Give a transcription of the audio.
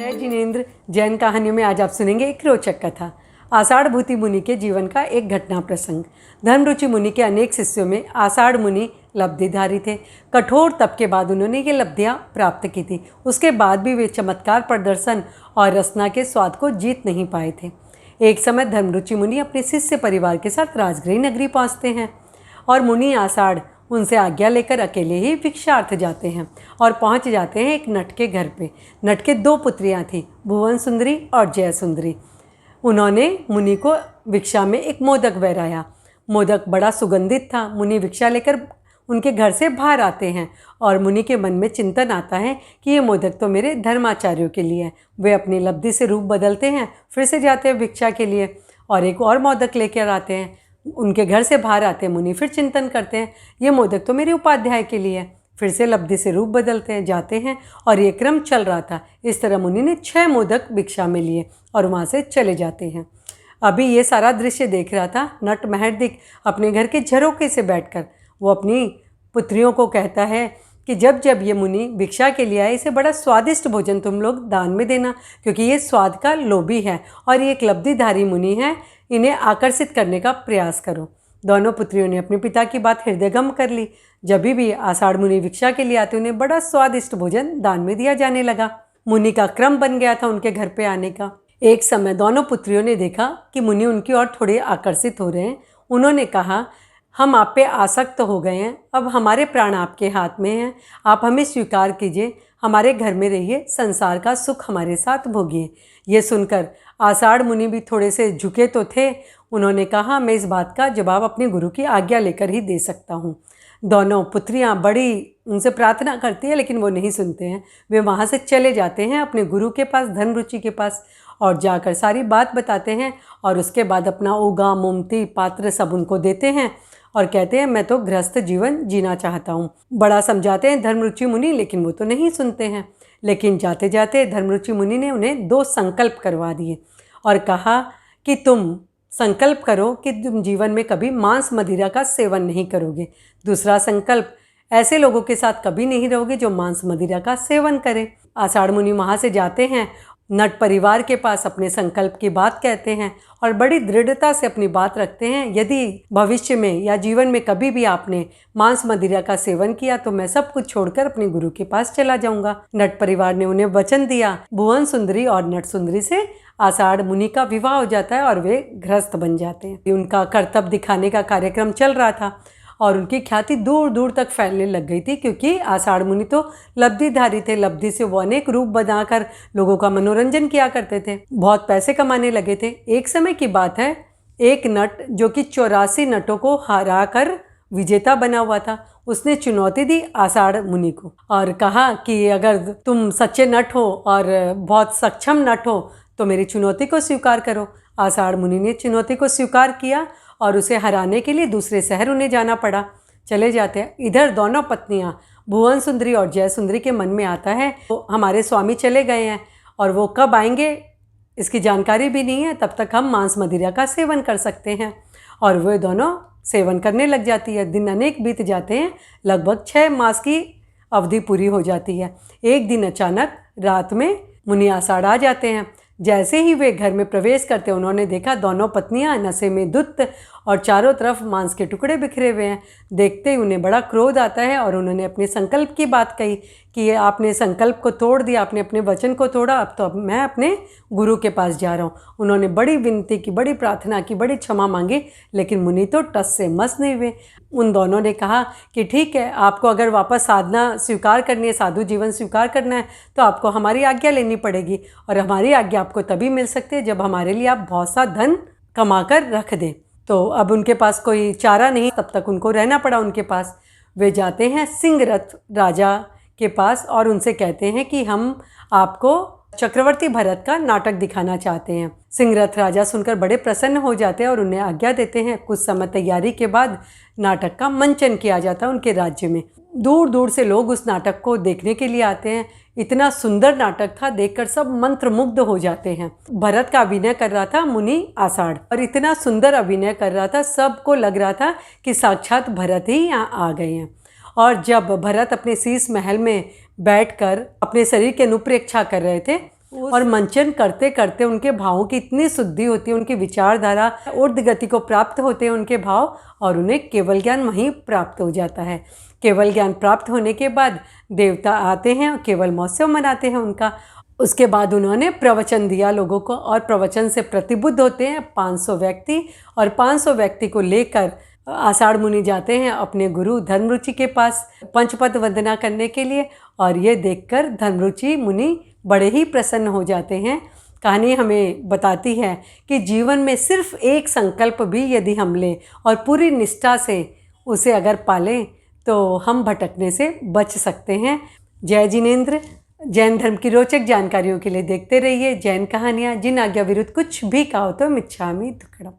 जय जिनेंद्र। जैन कहानियों में आज आप सुनेंगे एक रोचक कथा। आषाढ़ भूति मुनि के जीवन का एक घटना प्रसंग। धर्मरुचि मुनि के अनेक शिष्यों में आषाढ़ मुनि लब्धिधारी थे। कठोर तप के बाद उन्होंने ये लब्धियां प्राप्त की थी। उसके बाद भी वे चमत्कार प्रदर्शन और रसना के स्वाद को जीत नहीं पाए थे। एक समय धर्मरुचि मुनि अपने शिष्य परिवार के साथ राजगृह नगरी पहुँचते हैं और मुनि आषाढ़ उनसे आज्ञा लेकर अकेले ही भिक्षार्थ जाते हैं और पहुंच जाते हैं एक नट के घर पे। नट के 2 पुत्रियां थीं, भुवन सुंदरी और जय सुंदरी। उन्होंने मुनि को भिक्षा में एक मोदक बहराया। मोदक बड़ा सुगंधित था। मुनि भिक्षा लेकर उनके घर से बाहर आते हैं और मुनि के मन में चिंतन आता है कि ये मोदक तो मेरे धर्माचार्यों के लिए है। वे अपनी लब्धि से रूप बदलते हैं, फिर से जाते हैं भिक्षा के लिए और एक और मोदक लेकर आते हैं। उनके घर से बाहर आते हैं मुनि, फिर चिंतन करते हैं ये मोदक तो मेरे उपाध्याय के लिए है। फिर से लब्धि से रूप बदलते हैं, जाते हैं और ये क्रम चल रहा था। इस तरह मुनि ने 6 मोदक भिक्षा में लिए और वहाँ से चले जाते हैं। अभी ये सारा दृश्य देख रहा था नट महर्दिक अपने घर के झरोखे से बैठकर। वो अपनी पुत्रियों को कहता है कि जब जब ये मुनि भिक्षा के लिए आए, इसे बड़ा स्वादिष्ट भोजन तुम लोग दान में देना, क्योंकि ये स्वाद का लोभी है और ये एक लब्धिधारी मुनि है। इन्हें आकर्षित करने का प्रयास करो। दोनों पुत्रियों ने अपने पिता की बात हृदयगम कर ली। जब भी आषाढ़ मुनि भिक्षा के लिए आते, उन्हें बड़ा स्वादिष्ट भोजन दान में दिया जाने लगा। मुनि का क्रम बन गया था उनके घर पे आने का। एक समय दोनों पुत्रियों ने देखा कि मुनि उनकी ओर थोड़े आकर्षित हो रहे हैं। उन्होंने कहा, हम आप पे आसक्त हो गए हैं, अब हमारे प्राण आपके हाथ में हैं। आप हमें स्वीकार कीजिए, हमारे घर में रहिए, संसार का सुख हमारे साथ भोगिए। ये सुनकर आषाढ़ मुनि भी थोड़े से झुके तो थे। उन्होंने कहा, मैं इस बात का जवाब अपने गुरु की आज्ञा लेकर ही दे सकता हूँ। दोनों पुत्रियाँ बड़ी उनसे प्रार्थना करती हैं, लेकिन वो नहीं सुनते हैं। वे वहाँ से चले जाते हैं अपने गुरु के पास, धर्मरुचि के पास, और जाकर सारी बात बताते हैं और उसके बाद अपना उगा मोमती पात्र सब उनको देते हैं और कहते हैं, मैं तो गृहस्थ जीवन जीना चाहता हूँ। बड़ा समझाते हैं धर्मरुचि मुनि, लेकिन वो तो नहीं सुनते हैं। लेकिन जाते जाते धर्मरुचि मुनि ने उन्हें 2 संकल्प करवा दिए और कहा कि तुम संकल्प करो कि तुम जीवन में कभी मांस मदिरा का सेवन नहीं करोगे। दूसरा संकल्प, ऐसे लोगों के साथ कभी नहीं रहोगे जो मांस मदिरा का सेवन करें। आषाढ़ मुनि वहाँ से जाते हैं, नट परिवार के पास अपने संकल्प की बात कहते हैं और बड़ी दृढ़ता से अपनी बात रखते हैं, यदि भविष्य में या जीवन में कभी भी आपने मांस मदिरा का सेवन किया तो मैं सब कुछ छोड़कर अपने गुरु के पास चला जाऊंगा। नट परिवार ने उन्हें वचन दिया। भुवन सुंदरी और नट सुंदरी से आषाढ़ मुनि का विवाह हो जाता है और वे गृहस्थ बन जाते हैं। उनका कर्तव्य दिखाने का कार्यक्रम चल रहा था और उनकी ख्याति दूर दूर तक फैलने लग गई थी, क्योंकि आषाढ़ मुनि तो लब्धिधारी थे। लब्धि से वो अनेक रूप बनाकर लोगों का मनोरंजन किया करते थे, बहुत पैसे कमाने लगे थे। एक समय की बात है, एक नट जो कि 84 नटों को हरा कर विजेता बना हुआ था, उसने चुनौती दी आषाढ़ मुनि को और कहा कि अगर तुम सच्चे नट हो और बहुत सक्षम नट हो तो मेरी चुनौती को स्वीकार करो। आषाढ़ मुनि ने चुनौती को स्वीकार किया और उसे हराने के लिए दूसरे शहर उन्हें जाना पड़ा। चले जाते हैं। इधर दोनों पत्नियां भुवन सुंदरी और जय सुंदरी के मन में आता है तो हमारे स्वामी चले गए हैं और वो कब आएंगे इसकी जानकारी भी नहीं है, तब तक हम मांस मदिरा का सेवन कर सकते हैं। और वे दोनों सेवन करने लग जाती है। दिन अनेक बीत जाते हैं, लगभग 6 मास की अवधि पूरी हो जाती है। एक दिन अचानक रात में मुनि आषाढ़ आ जाते हैं। जैसे ही वे घर में प्रवेश करते, उन्होंने देखा दोनों पत्नियां नशे में धुत और चारों तरफ मांस के टुकड़े बिखरे हुए हैं। देखते ही उन्हें बड़ा क्रोध आता है और उन्होंने अपने संकल्प की बात कही कि ये आपने संकल्प को तोड़ दिया, आपने अपने वचन को तोड़ा, अब मैं अपने गुरु के पास जा रहा हूँ। उन्होंने बड़ी विनती की, बड़ी प्रार्थना की, बड़ी क्षमा मांगी, लेकिन मुनि तो टस से मस नहीं हुए। उन दोनों ने कहा कि ठीक है, आपको अगर वापस साधना स्वीकार करनी है, साधु जीवन स्वीकार करना है, तो आपको हमारी आज्ञा लेनी पड़ेगी और हमारी आज्ञा आपको तभी मिल सकती है जब हमारे लिए आप बहुत सा धन कमा कर रख दें। तो अब उनके पास कोई चारा नहीं, तब तक उनको रहना पड़ा उनके पास। वे जाते हैं सिंहरथ राजा के पास और उनसे कहते हैं कि हम आपको चक्रवर्ती भरत का नाटक दिखाना चाहते हैं। सिंहरथ राजा सुनकर बड़े प्रसन्न हो जाते हैं और उन्हें आज्ञा देते हैं। कुछ समय तैयारी के बाद नाटक का मंचन किया जाता है उनके राज्य में। दूर दूर से लोग उस नाटक को देखने के लिए आते हैं। इतना सुंदर नाटक था, देखकर सब मंत्रमुग्ध हो जाते हैं। भरत का अभिनय कर रहा था मुनि आषाढ़ और इतना सुंदर अभिनय कर रहा था, सबको लग रहा था कि साक्षात भरत ही यहाँ आ गए हैं। और जब भरत अपने शीश महल में बैठकर अपने शरीर की अनुप्रेक्षा कर रहे थे, और मंचन करते करते उनके भावों की इतनी शुद्धि होती है, उनकी विचारधारा ऊर्ध्व गति को प्राप्त होते हैं उनके भाव, और उन्हें केवल ज्ञान वहीं प्राप्त हो जाता है। केवल ज्ञान प्राप्त होने के बाद देवता आते हैं और केवल महोत्सव मनाते हैं उनका। उसके बाद उन्होंने प्रवचन दिया लोगों को, और प्रवचन से प्रतिबुद्ध होते हैं 500 व्यक्ति, और 500 व्यक्ति को लेकर आषाढ़ मुनि जाते हैं अपने गुरु धर्मरुचि के पास पंचपद वंदना करने के लिए। और ये देखकर धर्मरुचि मुनि बड़े ही प्रसन्न हो जाते हैं। कहानी हमें बताती है कि जीवन में सिर्फ एक संकल्प भी यदि हम लें और पूरी निष्ठा से उसे अगर पालें तो हम भटकने से बच सकते हैं। जय जिनेंद्र। जैन धर्म की रोचक जानकारियों के लिए देखते रहिए जैन कहानियाँ। जिन आज्ञा विरुद्ध कुछ भी कहो तो मिच्छामि दुक्कडम।